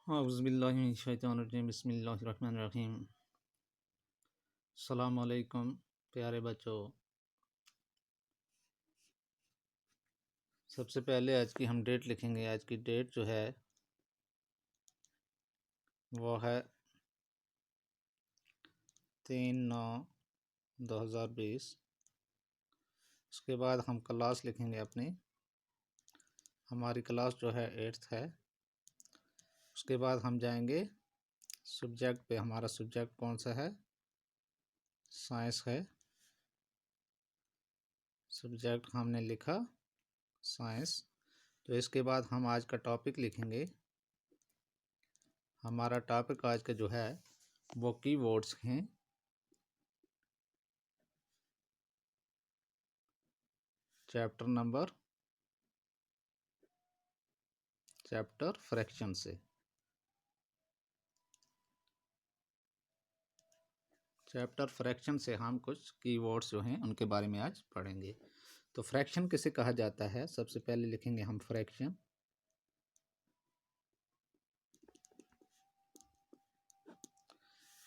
औज़ुबिल्लाहिमिनश्शैतानिर्रजीम बिस्मिल्लाहिर्रहमानिर्रहीम। अस्सलाम वालेकुम प्यारे बच्चों। सबसे पहले आज की हम डेट लिखेंगे। आज की डेट जो है वो है 3/9/2020। उसके बाद हम क्लास लिखेंगे अपनी। हमारी क्लास जो है 8th है। उसके बाद हम जाएंगे सब्जेक्ट पे। हमारा सब्जेक्ट कौन सा है? साइंस है। सब्जेक्ट हमने लिखा साइंस। तो इसके बाद हम आज का टॉपिक लिखेंगे। हमारा टॉपिक आज का जो है वो कीवर्ड्स हैं। चैप्टर फ्रैक्शन से। चैप्टर फ्रैक्शन से हम कुछ कीवर्ड्स जो हैं उनके बारे में आज पढ़ेंगे। तो फ्रैक्शन किसे कहा जाता है? सबसे पहले लिखेंगे हम fraction.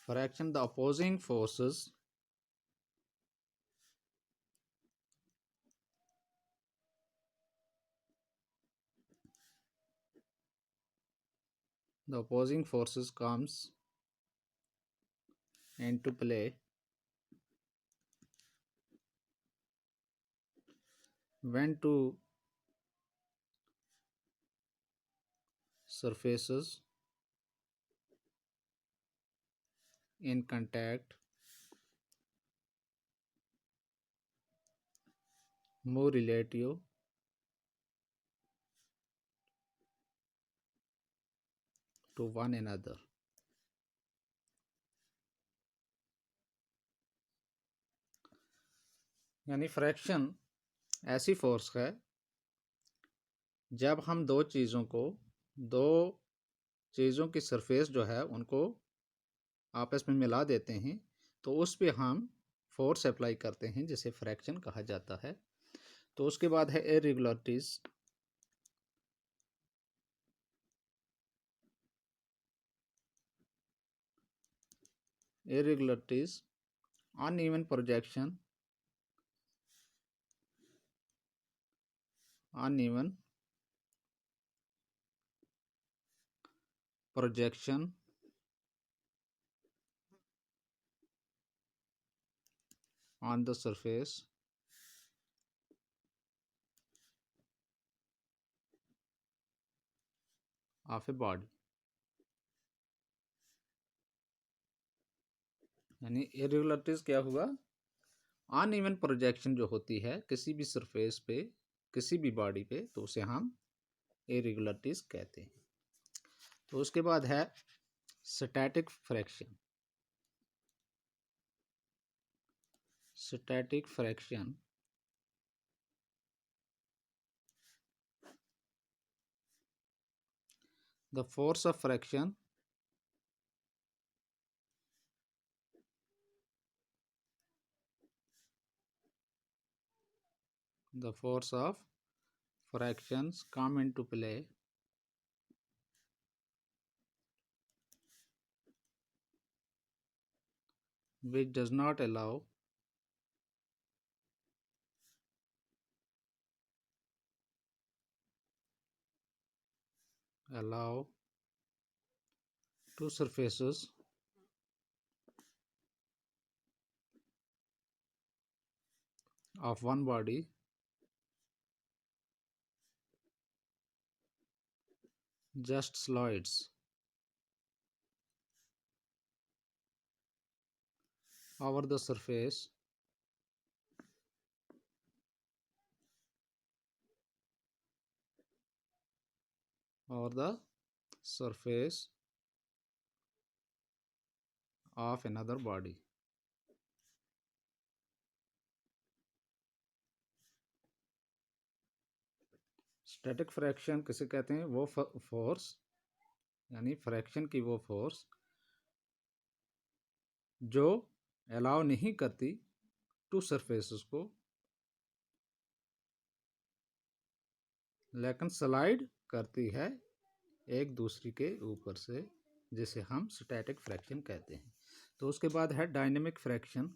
Fraction the opposing forces comes into play when two surfaces in contact move relative to one another। यानी फ्रैक्शन ऐसी फोर्स है जब हम दो चीज़ों की सरफेस जो है उनको आपस में मिला देते हैं तो उस पे हम फोर्स अप्लाई करते हैं, जिसे फ्रैक्शन कहा जाता है। तो उसके बाद है irregularities. Uneven projection on the surface of a body। यानी इरेगुलरिटीज क्या हुआ? अनइवन प्रोजेक्शन जो होती है किसी भी सरफेस पे, किसी भी बॉडी पे, तो उसे हम इरेगुलरिटीज कहते हैं। तो उसके बाद है static fraction. the force of friction the force of fractions come into play which does not allow two surfaces of one body just slides over the surface of another body। Static fraction किसे कहते हैं? वो force, यानी fraction की वो force जो allow नहीं करती टू सरफेसेस को, लेकिन स्लाइड करती है एक दूसरे के ऊपर से, जिसे हम स्टैटिक फ्रैक्शन कहते हैं। तो उसके बाद है डायनेमिक फ्रैक्शन।